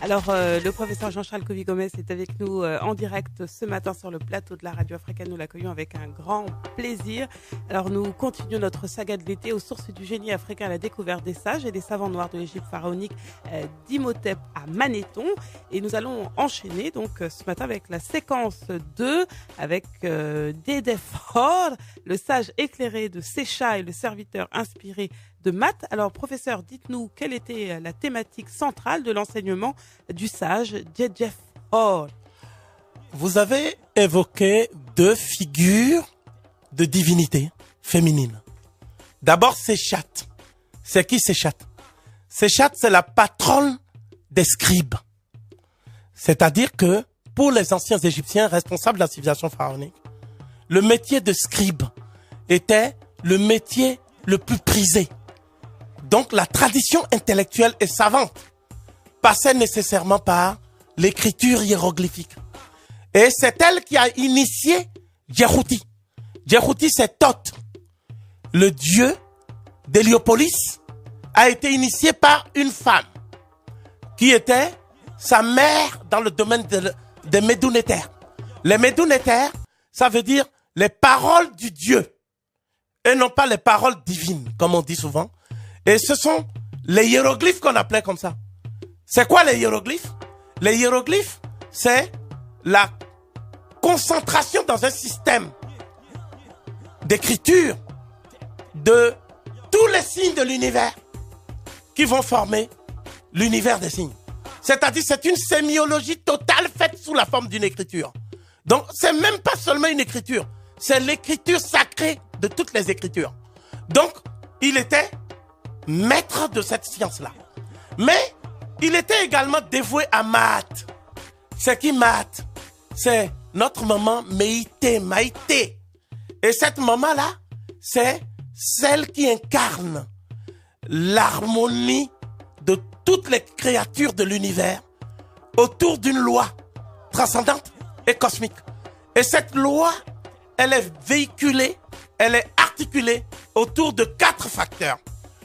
Alors, le professeur Jean-Charles Covy-Gomez est avec nous en direct ce matin sur le plateau de la radio africaine. Nous l'accueillons avec un grand plaisir. Alors, nous continuons notre saga de l'été aux sources du génie africain à la découverte des sages et des savants noirs de l'Égypte pharaonique d'Imhotep à Manéthon. Et nous allons enchaîner donc ce matin avec la séquence 2 avec Dédéphore, le sage éclairé de Sécha et le serviteur inspiré de maths. Alors, professeur, dites-nous quelle était la thématique centrale de l'enseignement du sage Dédéphore. Vous avez évoqué deux figures de divinité féminine. D'abord, Séchat. C'est qui Séchat? Séchat, c'est la patronne des scribes. C'est-à-dire que, pour les anciens Égyptiens responsables de la civilisation pharaonique, le métier de scribe était le métier le plus prisé. Donc, la tradition intellectuelle et savante passait nécessairement par l'écriture hiéroglyphique. Et c'est elle qui a initié Djerouti. Djerouti, c'est Thoth. Le dieu d'Héliopolis a été initié par une femme qui était sa mère dans le domaine des Médounétaires. Les Médounétaires, ça veut dire les paroles du dieu et non pas les paroles divines, comme on dit souvent. Et ce sont les hiéroglyphes qu'on appelait comme ça. C'est quoi les hiéroglyphes? Les hiéroglyphes, c'est la concentration dans un système d'écriture de tous les signes de l'univers qui vont former l'univers des signes. C'est-à-dire, c'est une sémiologie totale faite sous la forme d'une écriture. Donc, c'est même pas seulement une écriture, c'est l'écriture sacrée de toutes les écritures. Donc, il était maître de cette science-là. Mais il était également dévoué à Maat. C'est qui Maat? C'est notre maman Maïté. Et cette maman-là, c'est celle qui incarne l'harmonie de toutes les créatures de l'univers autour d'une loi transcendante et cosmique. Et cette loi, elle est véhiculée, elle est articulée autour de 4 facteurs.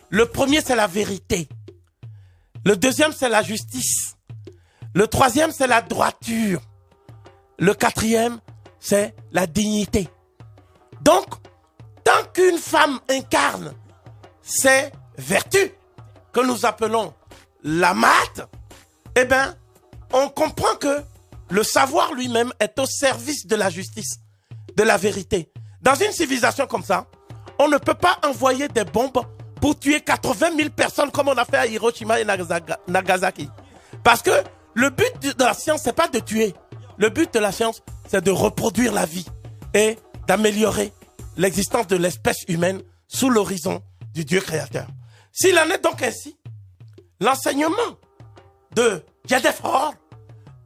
Le premier, c'est la vérité. Le deuxième, c'est la justice. Le troisième, c'est la droiture. Le quatrième, c'est la dignité. Donc, tant qu'une femme incarne ces vertus que nous appelons la maths, eh bien, on comprend que le savoir lui-même est au service de la justice, de la vérité. Dans une civilisation comme ça, on ne peut pas envoyer des bombes pour tuer 80 000 personnes comme on a fait à Hiroshima et Nagasaki. Parce que le but de la science, c'est pas de tuer. Le but de la science, c'est de reproduire la vie et d'améliorer l'existence de l'espèce humaine sous l'horizon du Dieu créateur. S'il en est donc ainsi, l'enseignement de Dédéphore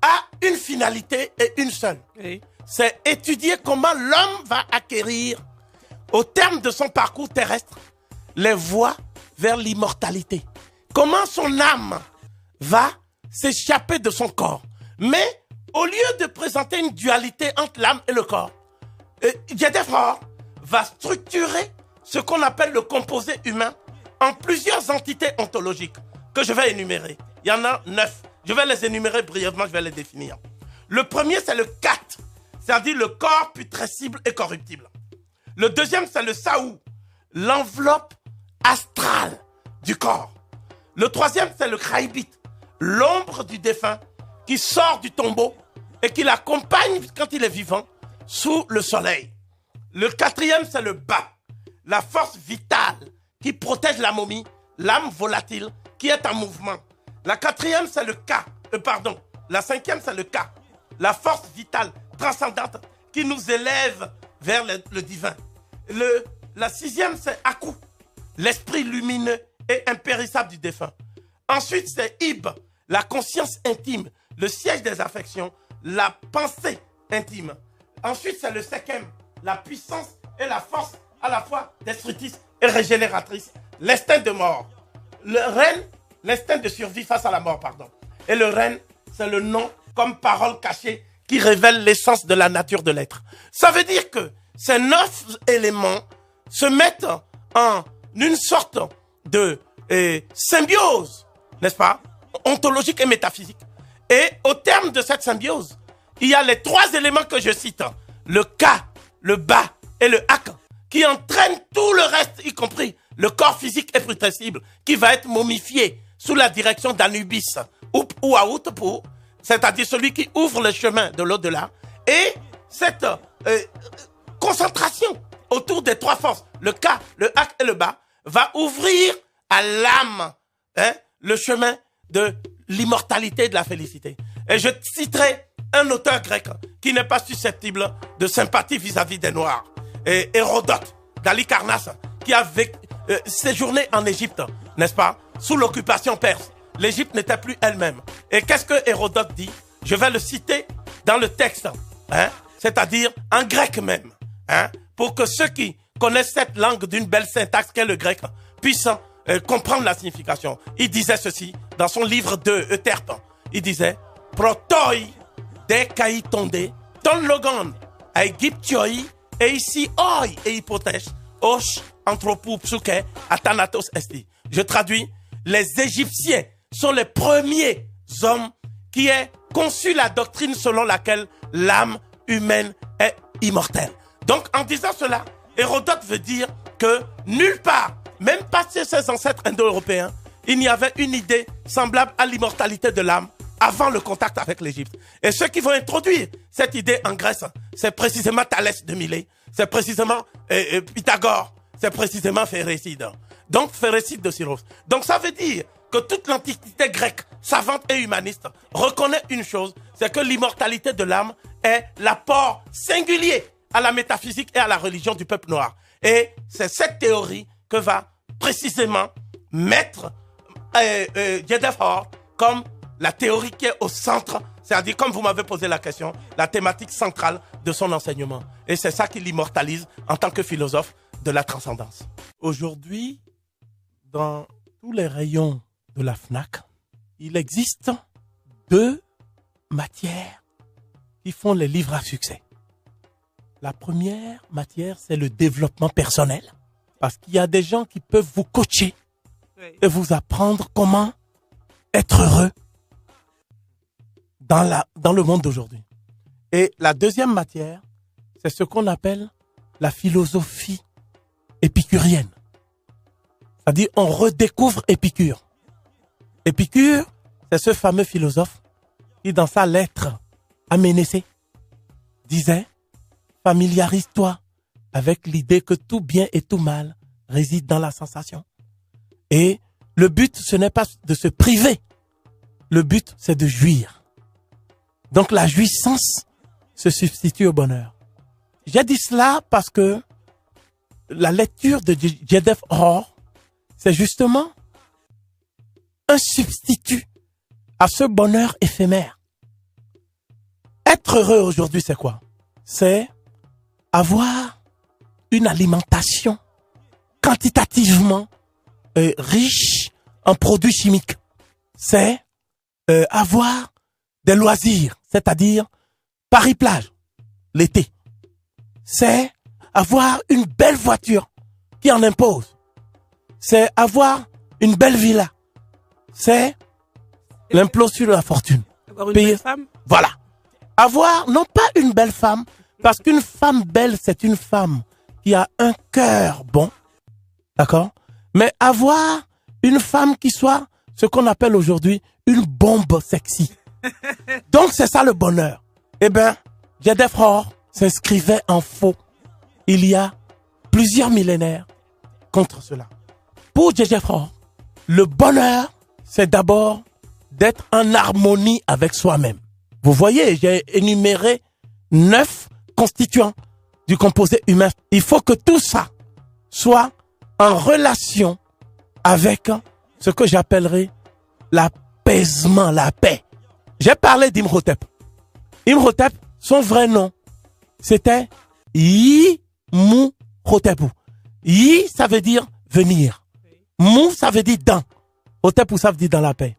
a une finalité et une seule. Oui. C'est étudier comment l'homme va acquérir, au terme de son parcours terrestre, les voies vers l'immortalité. Comment son âme va s'échapper de son corps. Mais au lieu de présenter une dualité entre l'âme et le corps, Dédéphore va structurer ce qu'on appelle le composé humain en plusieurs entités ontologiques que je vais énumérer. Il y en a 9. Je vais les énumérer brièvement, je vais les définir. Le premier, c'est le kat, c'est-à-dire le corps putrescible et corruptible. Le deuxième, c'est le saou, l'enveloppe astrale du corps. Le troisième, c'est le kraïbit, l'ombre du défunt qui sort du tombeau et qui l'accompagne quand il est vivant sous le soleil. Le quatrième, c'est le ba, la force vitale qui protège la momie, l'âme volatile qui est en mouvement. La quatrième, c'est le ka, la cinquième, c'est le ka, la force vitale transcendante qui nous élève vers le divin. La sixième, c'est Akou, l'esprit lumineux et impérissable du défunt. Ensuite, c'est Ib, la conscience intime, le siège des affections, la pensée intime. Ensuite, c'est le Sekem, la puissance et la force à la fois destructrice et régénératrice, l'instinct de mort. Le Ren, l'instinct de survie face à la mort, Et le Ren, c'est le nom comme parole cachée qui révèle l'essence de la nature de l'être. Ça veut dire que ces 9 éléments se mettent en une sorte de symbiose, n'est-ce pas, ontologique et métaphysique, Et au terme de cette symbiose, il y a les 3 éléments que je cite. Le Ka, le Ba et le Ak, qui entraînent tout le reste, y compris le corps physique imputrescible, qui va être momifié sous la direction d'Anubis ou Aoutpou, c'est-à-dire celui qui ouvre le chemin de l'au-delà. Et cette concentration autour des 3 forces, le Ka, le Ak et le Ba, va ouvrir à l'âme le chemin de l'immortalité et de la félicité. Et je citerai un auteur grec qui n'est pas susceptible de sympathie vis-à-vis des Noirs. Et Hérodote, d'Halicarnasse, qui a séjourné en Égypte, n'est-ce pas, sous l'occupation perse. L'Égypte n'était plus elle-même. Et qu'est-ce que Hérodote dit? Je vais le citer dans le texte, c'est-à-dire en grec même, pour que ceux qui connaissent cette langue d'une belle syntaxe qu'est le grec puissent comprendre la signification. Il disait ceci dans son livre 2, Euterpe. Il disait Protoi de kaitonde ton logon Aegyptioi et ici oi et hypothèse osh anthropou psuke athanatos esti. Je traduis, les Égyptiens sont les premiers hommes qui aient conçu la doctrine selon laquelle l'âme humaine est immortelle. Donc en disant cela, Hérodote veut dire que nulle part, même pas chez ses ancêtres indo-européens, il n'y avait une idée semblable à l'immortalité de l'âme avant le contact avec l'Égypte. Et ceux qui vont introduire cette idée en Grèce, c'est précisément Thalès de Milet, c'est précisément Pythagore, c'est précisément Phérécyde. Donc Phérécyde de Syros. Donc ça veut dire que toute l'antiquité grecque, savante et humaniste, reconnaît une chose, c'est que l'immortalité de l'âme est l'apport singulier à la métaphysique et à la religion du peuple noir. Et c'est cette théorie que va précisément mettre Djedefre comme la théorie qui est au centre, c'est-à-dire, comme vous m'avez posé la question, la thématique centrale de son enseignement. Et c'est ça qui l'immortalise en tant que philosophe de la transcendance. Aujourd'hui, dans tous les rayons de la FNAC, il existe 2 matières qui font les livres à succès. La première matière, c'est le développement personnel. Parce qu'il y a des gens qui peuvent vous coacher et vous apprendre comment être heureux dans le monde d'aujourd'hui. Et la deuxième matière, c'est ce qu'on appelle la philosophie épicurienne. C'est-à-dire, on redécouvre Épicure. Épicure, c'est ce fameux philosophe qui, dans sa lettre à Ménécée, disait « Familiarise-toi avec l'idée que tout bien et tout mal réside dans la sensation. Et le but, ce n'est pas de se priver. Le but, c'est de jouir. Donc la jouissance se substitue au bonheur. » J'ai dit cela parce que la lecture de Djedefre, c'est justement un substitut à ce bonheur éphémère. Être heureux aujourd'hui, c'est quoi? C'est avoir une alimentation quantitativement riche en produits chimiques. C'est avoir des loisirs, c'est-à-dire Paris-Plage, l'été. C'est avoir une belle voiture qui en impose. C'est avoir une belle villa. C'est l'implosion de la fortune. Avoir une belle femme? Voilà. Avoir, non pas une belle femme, parce qu'une femme belle, c'est une femme qui a un cœur bon. D'accord? Mais avoir une femme qui soit ce qu'on appelle aujourd'hui une bombe sexy. Donc c'est ça le bonheur. Eh bien, Djedefre s'inscrivait en faux il y a plusieurs millénaires contre cela. Pour Djedefre, le bonheur, c'est d'abord d'être en harmonie avec soi-même. Vous voyez, j'ai énuméré 9 constituants du composé humain. Il faut que tout ça soit en relation avec ce que j'appellerais l'apaisement, la paix. J'ai parlé d'Imhotep. Imhotep, son vrai nom, c'était Yi-Mu-Hotepu. Yi, ça veut dire venir. Mu, ça veut dire dans. Hotepu, ça veut dire dans la paix.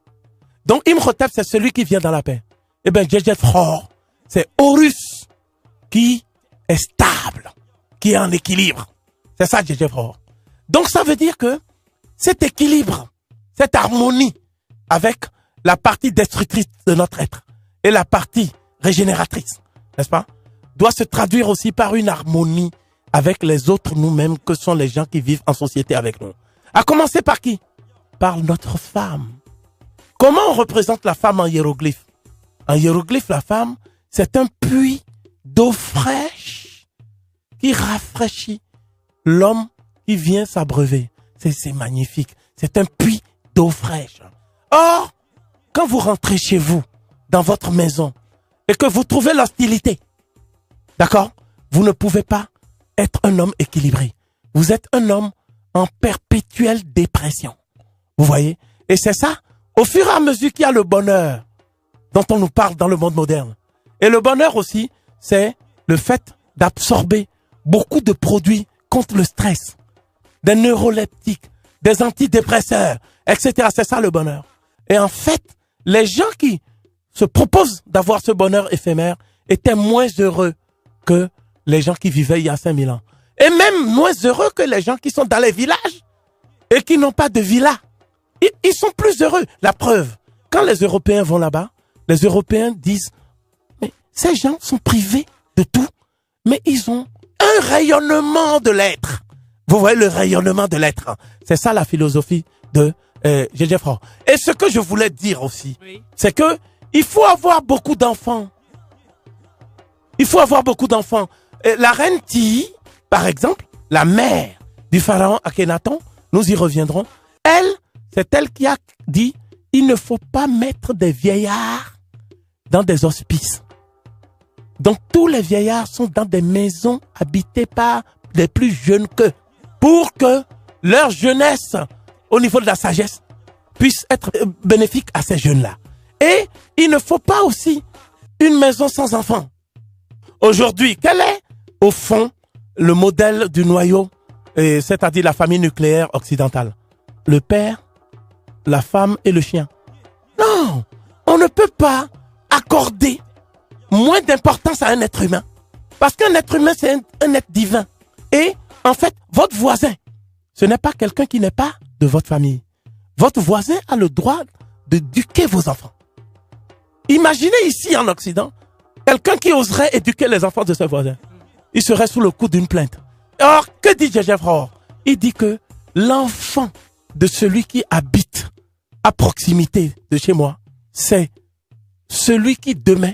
Donc Imhotep, c'est celui qui vient dans la paix. Eh bien, Djedefre, c'est Horus qui est stable, qui est en équilibre. C'est ça, Djedefre. Donc ça veut dire que cet équilibre, cette harmonie avec la partie destructrice de notre être et la partie régénératrice, n'est-ce pas, doit se traduire aussi par une harmonie avec les autres nous-mêmes que sont les gens qui vivent en société avec nous. À commencer par qui? Par notre femme. Comment on représente la femme en hiéroglyphe? En hiéroglyphe, la femme, c'est un puits d'eau fraîche qui rafraîchit l'homme qui vient s'abreuver. C'est magnifique. C'est un puits d'eau fraîche. Or, quand vous rentrez chez vous, dans votre maison, et que vous trouvez l'hostilité, d'accord, vous ne pouvez pas être un homme équilibré. Vous êtes un homme en perpétuelle dépression. Vous voyez? Et c'est ça, au fur et à mesure qu'il y a le bonheur dont on nous parle dans le monde moderne. Et le bonheur aussi, c'est le fait d'absorber beaucoup de produits contre le stress, des neuroleptiques, des antidépresseurs, etc. C'est ça le bonheur. Et en fait, les gens qui se proposent d'avoir ce bonheur éphémère étaient moins heureux que les gens qui vivaient il y a 5000 ans. Et même moins heureux que les gens qui sont dans les villages et qui n'ont pas de villa. Ils sont plus heureux. La preuve, quand les Européens vont là-bas, les Européens disent, mais ces gens sont privés de tout, mais ils ont un rayonnement de l'être. Vous voyez le rayonnement de l'être. C'est ça la philosophie de J.J. Faure. Et ce que je voulais dire aussi, oui, c'est que il faut avoir beaucoup d'enfants. Il faut avoir beaucoup d'enfants. La reine Tiye, par exemple, la mère du pharaon Akhenaton, nous y reviendrons. Elle, c'est elle qui a dit, il ne faut pas mettre des vieillards dans des hospices. Donc tous les vieillards sont dans des maisons habitées par les plus jeunes qu'eux, pour que leur jeunesse, au niveau de la sagesse, puisse être bénéfique à ces jeunes-là. Et il ne faut pas aussi une maison sans enfants. Aujourd'hui, quel est, au fond, le modèle du noyau, c'est-à-dire la famille nucléaire occidentale? Le père, la femme et le chien. Non, on ne peut pas accorder moins d'importance à un être humain. Parce qu'un être humain, c'est un être divin. Et en fait, votre voisin, ce n'est pas quelqu'un qui n'est pas de votre famille. Votre voisin a le droit d'éduquer vos enfants. Imaginez ici en Occident, quelqu'un qui oserait éduquer les enfants de ses voisins. Il serait sous le coup d'une plainte. Or, que dit J.J. Faure? Il dit que l'enfant de celui qui habite à proximité de chez moi, c'est celui qui demain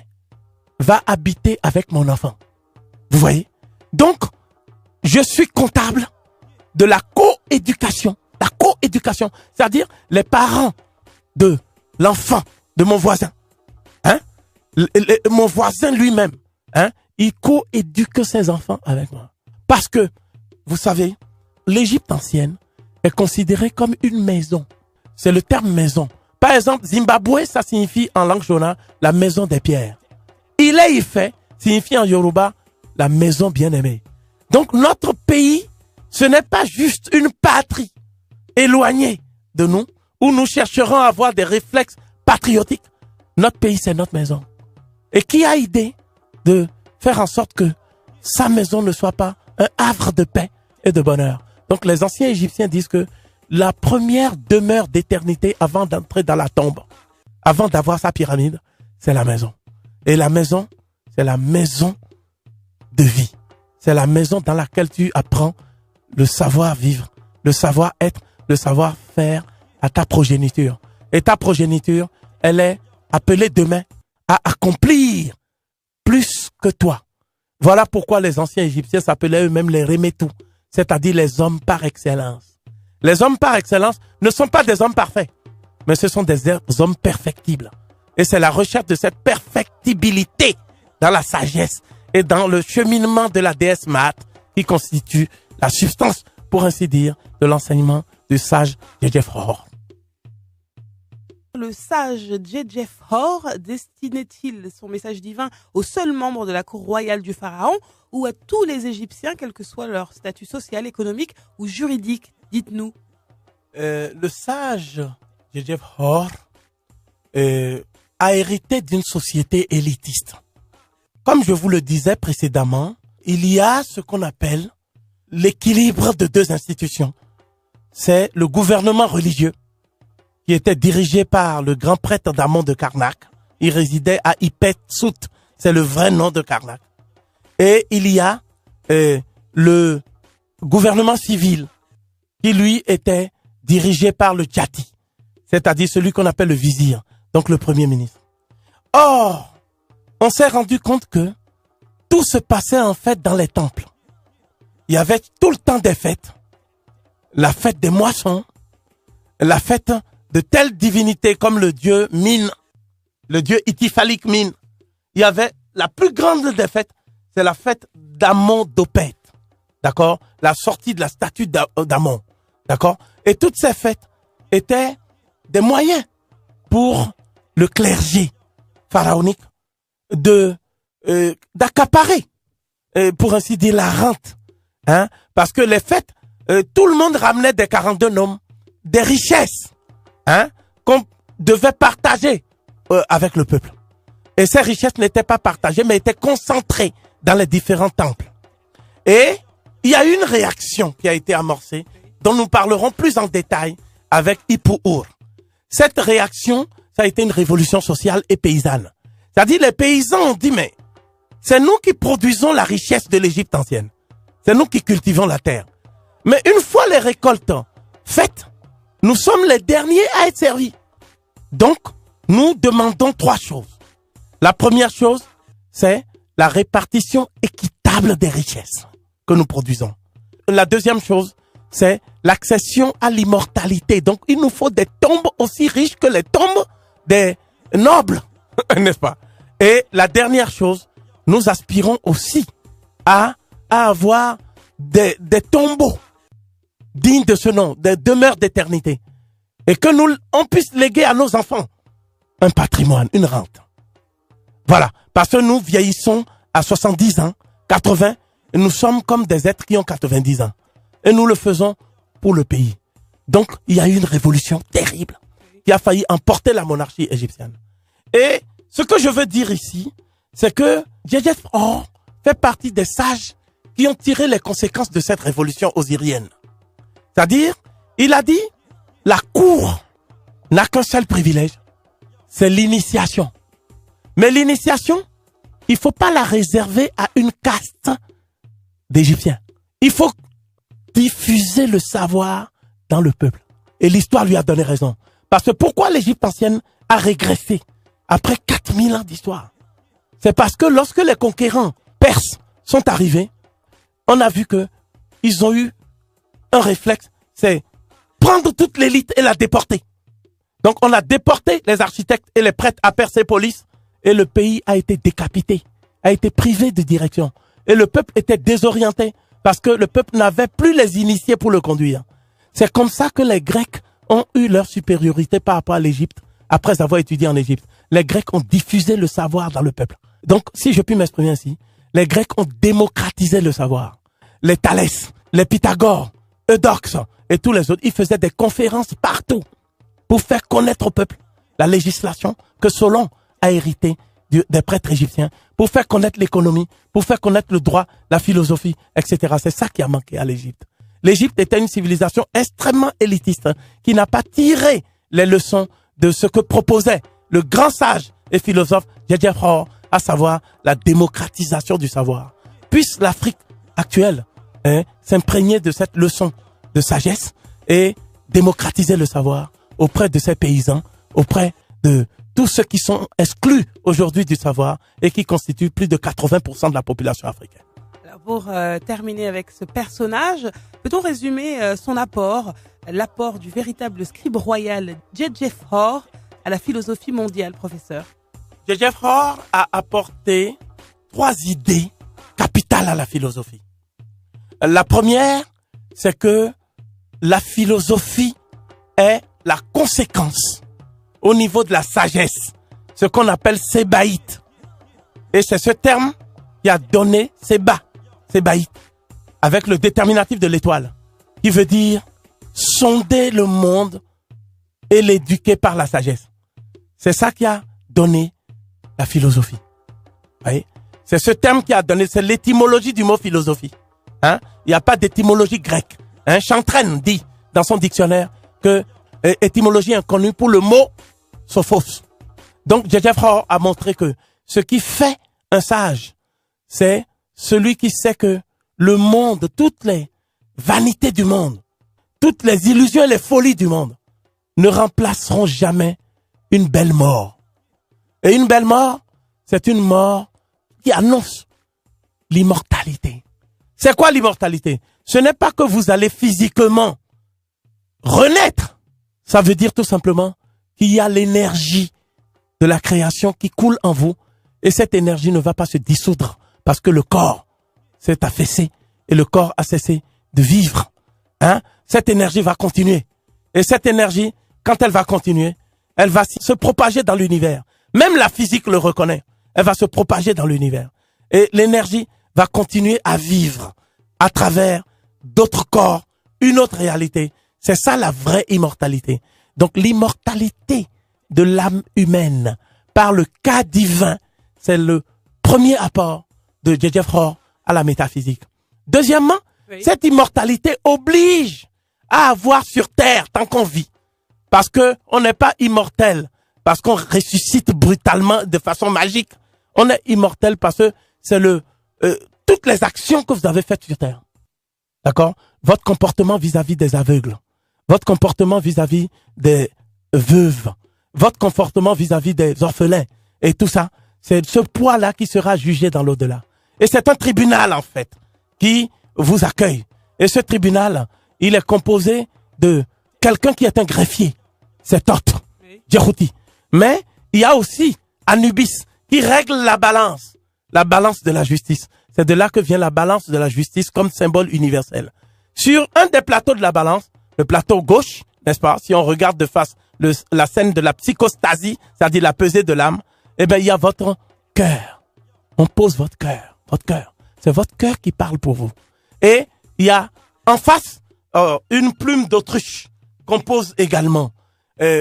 va habiter avec mon enfant. Vous voyez? Donc, je suis comptable de la coéducation. La coéducation, c'est-à-dire les parents de l'enfant de mon voisin. Hein? Mon voisin lui-même, hein? Il coéduque ses enfants avec moi. Parce que, vous savez, l'Égypte ancienne est considérée comme une maison. C'est le terme maison. Par exemple, Zimbabwe, ça signifie en langue shona la maison des pierres. Ile-Ife signifie en Yoruba la maison bien-aimée. Donc notre pays, ce n'est pas juste une patrie éloignée de nous, où nous chercherons à avoir des réflexes patriotiques. Notre pays, c'est notre maison. Et qui a idée de faire en sorte que sa maison ne soit pas un havre de paix et de bonheur? Donc les anciens Égyptiens disent que la première demeure d'éternité avant d'entrer dans la tombe, avant d'avoir sa pyramide, c'est la maison. Et la maison, c'est la maison de vie. C'est la maison dans laquelle tu apprends le savoir-vivre, le savoir-être, le savoir-faire à ta progéniture. Et ta progéniture, elle est appelée demain à accomplir plus que toi. Voilà pourquoi les anciens Égyptiens s'appelaient eux-mêmes les Remetou, c'est-à-dire les hommes par excellence. Les hommes par excellence ne sont pas des hommes parfaits, mais ce sont des hommes perfectibles. Et c'est la recherche de cette perfectibilité dans la sagesse et dans le cheminement de la déesse Maat qui constitue la substance, pour ainsi dire, de l'enseignement du sage J.J. Faure. Le sage J.J. Faure destinait-il son message divin aux seuls membres de la cour royale du pharaon ou à tous les Égyptiens, quel que soit leur statut social, économique ou juridique? Dites-nous. Le sage J.J. Faure a hérité d'une société élitiste. Comme je vous le disais précédemment, il y a ce qu'on appelle l'équilibre de deux institutions. C'est le gouvernement religieux, qui qui était dirigé par le grand prêtre d'Amon de Karnak. Il résidait à Ipet Sout, c'est le vrai nom de Karnak. Et il y a le gouvernement civil qui lui était dirigé par le Tchati, c'est-à-dire celui qu'on appelle le vizir, donc le premier ministre. Or, on s'est rendu compte que tout se passait en fait dans les temples. Il y avait tout le temps des fêtes, la fête des moissons, la fête de telles divinités comme le dieu Min, le dieu Itifalik Min. Il y avait la plus grande des fêtes, c'est la fête d'Amon d'Opet, d'accord? La sortie de la statue d'Amon, d'accord? Et toutes ces fêtes étaient des moyens pour le clergé pharaonique d'accaparer, pour ainsi dire, la rente, hein? Parce que les fêtes, tout le monde ramenait des 42 noms, des richesses, hein, qu'on devait partager avec le peuple. Et ces richesses n'étaient pas partagées, mais étaient concentrées dans les différents temples. Et il y a une réaction qui a été amorcée, dont nous parlerons plus en détail avec Ipouour. Cette réaction, ça a été une révolution sociale et paysanne. C'est-à-dire, les paysans ont dit, mais c'est nous qui produisons la richesse de l'Égypte ancienne. C'est nous qui cultivons la terre. Mais une fois les récoltes faites, nous sommes les derniers à être servis. Donc, nous demandons 3 choses. La première chose, c'est la répartition équitable des richesses que nous produisons. La deuxième chose, c'est l'accession à l'immortalité. Donc, il nous faut des tombes aussi riches que les tombes des nobles, n'est-ce pas? Et la dernière chose, nous aspirons aussi à avoir des tombeaux dignes de ce nom, des demeures d'éternité. Et que on puisse léguer à nos enfants un patrimoine, une rente. Voilà. Parce que nous vieillissons à 70 ans, 80, et nous sommes comme des êtres qui ont 90 ans. Et nous le faisons pour le pays. Donc, il y a eu une révolution terrible qui a failli emporter la monarchie égyptienne. Et ce que je veux dire ici, c'est que Djedjed Faure fait partie des sages qui ont tiré les conséquences de cette révolution osirienne. C'est-à-dire, il a dit, la cour n'a qu'un seul privilège, c'est l'initiation. Mais l'initiation, il faut pas la réserver à une caste d'Égyptiens. Il faut diffuser le savoir dans le peuple. Et l'histoire lui a donné raison. Parce que pourquoi l'Égypte ancienne a régressé après 4000 ans d'histoire? C'est parce que lorsque les conquérants perses sont arrivés, on a vu que ils ont eu un réflexe, c'est prendre toute l'élite et la déporter. Donc on a déporté les architectes et les prêtres à Persépolis et le pays a été décapité, a été privé de direction. Et le peuple était désorienté parce que le peuple n'avait plus les initiés pour le conduire. C'est comme ça que les Grecs ont eu leur supériorité par rapport à l'Égypte après avoir étudié en Égypte. Les Grecs ont diffusé le savoir dans le peuple. Donc, si je puis m'exprimer ainsi, les Grecs ont démocratisé le savoir. Les Thalès, les Pythagore, Eudoxe et tous les autres, ils faisaient des conférences partout pour faire connaître au peuple la législation que Solon a hérité des prêtres égyptiens, pour faire connaître l'économie, pour faire connaître le droit, la philosophie, etc. C'est ça qui a manqué à l'Égypte. L'Égypte était une civilisation extrêmement élitiste qui n'a pas tiré les leçons de ce que proposait le grand sage et philosophe Djedjed Faure, à savoir la démocratisation du savoir. Puisse l'Afrique actuelle s'imprégner de cette leçon de sagesse et démocratiser le savoir auprès de ses paysans, auprès de tous ceux qui sont exclus aujourd'hui du savoir et qui constituent plus de 80% de la population africaine. Alors pour terminer avec ce personnage, peut-on résumer son apport, l'apport du véritable scribe royal Djedjed Faure à la philosophie mondiale, professeur? Djedjed Faure a apporté 3 idées capitales à la philosophie. La première, c'est que la philosophie est la conséquence au niveau de la sagesse, ce qu'on appelle sébaïte. Et c'est ce terme qui a donné sébaïte, avec le déterminatif de l'étoile, qui veut dire sonder le monde et l'éduquer par la sagesse. C'est ça qui a donné la philosophie. Voyez? C'est ce terme qui a donné, c'est l'étymologie du mot philosophie. Il n'y a pas d'étymologie grecque. Chantraine dit dans son dictionnaire que étymologie inconnue pour le mot sophos. Donc, J.J. Faure a montré que ce qui fait un sage, c'est celui qui sait que le monde, toutes les vanités du monde, toutes les illusions et les folies du monde ne remplaceront jamais une belle mort. Et une belle mort, c'est une mort qui annonce l'immortalité. C'est quoi l'immortalité? Ce n'est pas que vous allez physiquement renaître. Ça veut dire tout simplement qu'il y a l'énergie de la création qui coule en vous et cette énergie ne va pas se dissoudre parce que le corps s'est affaissé et le corps a cessé de vivre. Cette énergie va continuer. Et cette énergie, quand elle va continuer, elle va se propager dans l'univers. Même la physique le reconnaît. Elle va se propager dans l'univers. Et l'énergie va continuer à vivre à travers d'autres corps, une autre réalité. C'est ça la vraie immortalité. Donc l'immortalité de l'âme humaine par le cas divin, c'est le premier apport de J.J. Faure à la métaphysique. Deuxièmement, cette immortalité oblige à avoir sur terre tant qu'on vit. Parce que on n'est pas immortel, parce qu'on ressuscite brutalement de façon magique. On est immortel parce que c'est toutes les actions que vous avez faites sur terre. D'accord? Votre comportement vis-à-vis des aveugles, votre comportement vis-à-vis des veuves, votre comportement vis-à-vis des orphelins et tout ça, c'est ce poids-là qui sera jugé dans l'au-delà. Et c'est un tribunal en fait qui vous accueille. Et ce tribunal, il est composé de quelqu'un qui est un greffier, c'est Thoth, Djerouti. Mais il y a aussi Anubis qui règle la balance de la justice. C'est de là que vient la balance de la justice comme symbole universel. Sur un des plateaux de la balance, le plateau gauche, n'est-ce pas, si on regarde de face la scène de la psychostasie, c'est-à-dire la pesée de l'âme, eh bien, il y a votre cœur. On pose votre cœur. Votre cœur. C'est votre cœur qui parle pour vous. Et il y a en face une plume d'autruche qu'on pose également.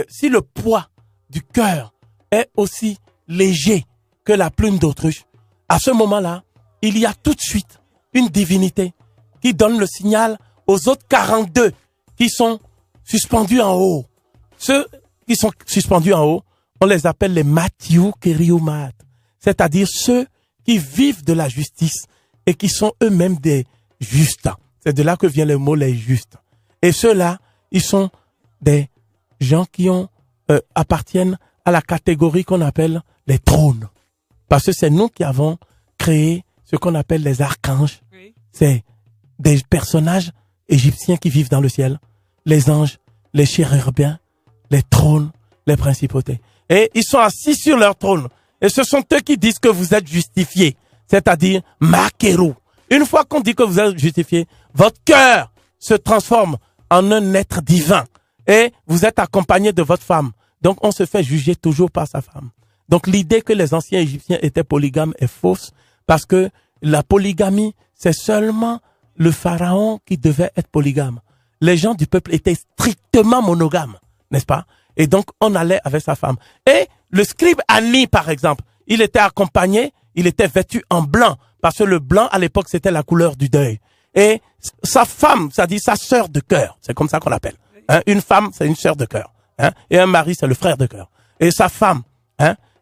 Si le poids du cœur est aussi léger que la plume d'autruche, à ce moment-là, il y a tout de suite une divinité qui donne le signal aux autres 42 qui sont suspendus en haut. Ceux qui sont suspendus en haut, on les appelle les Mathieu Keriumat, c'est-à-dire ceux qui vivent de la justice et qui sont eux-mêmes des justes. C'est de là que vient le mot les justes. Et ceux-là, ils sont des gens qui appartiennent à la catégorie qu'on appelle les trônes. Parce que c'est nous qui avons créé ce qu'on appelle les archanges. Oui. C'est des personnages égyptiens qui vivent dans le ciel. Les anges, les chérubins, les trônes, les principautés. Et ils sont assis sur leur trône. Et ce sont eux qui disent que vous êtes justifiés. C'est-à-dire, Makeru. Une fois qu'on dit que vous êtes justifiés, votre cœur se transforme en un être divin. Et vous êtes accompagné de votre femme. Donc, on se fait juger toujours par sa femme. Donc, l'idée que les anciens Égyptiens étaient polygames est fausse parce que la polygamie, c'est seulement le pharaon qui devait être polygame. Les gens du peuple étaient strictement monogames, n'est-ce pas? Et donc, on allait avec sa femme. Et le scribe Annie, par exemple, il était accompagné, il était vêtu en blanc parce que le blanc, à l'époque, c'était la couleur du deuil. Et sa femme, c'est-à-dire sa sœur de cœur, c'est comme ça qu'on l'appelle. Une femme, c'est une sœur de cœur. Et un mari, c'est le frère de cœur. Et sa femme,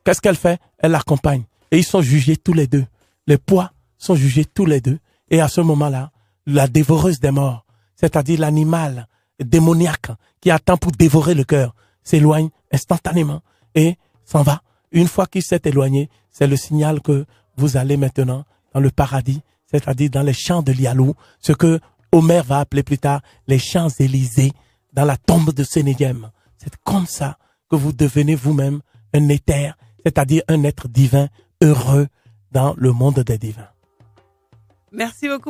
qu'est-ce qu'elle fait? Elle l'accompagne. Et ils sont jugés tous les deux. Les poids sont jugés tous les deux. Et à ce moment-là, la dévoreuse des morts, c'est-à-dire l'animal démoniaque qui attend pour dévorer le cœur, s'éloigne instantanément et s'en va. Une fois qu'il s'est éloigné, c'est le signal que vous allez maintenant dans le paradis, c'est-à-dire dans les champs de Lialou, ce que Homère va appeler plus tard les Champs-Élysées, dans la tombe de Sénédiem. C'est comme ça que vous devenez vous-même un éther, c'est-à-dire un être divin heureux dans le monde des divins. Merci beaucoup.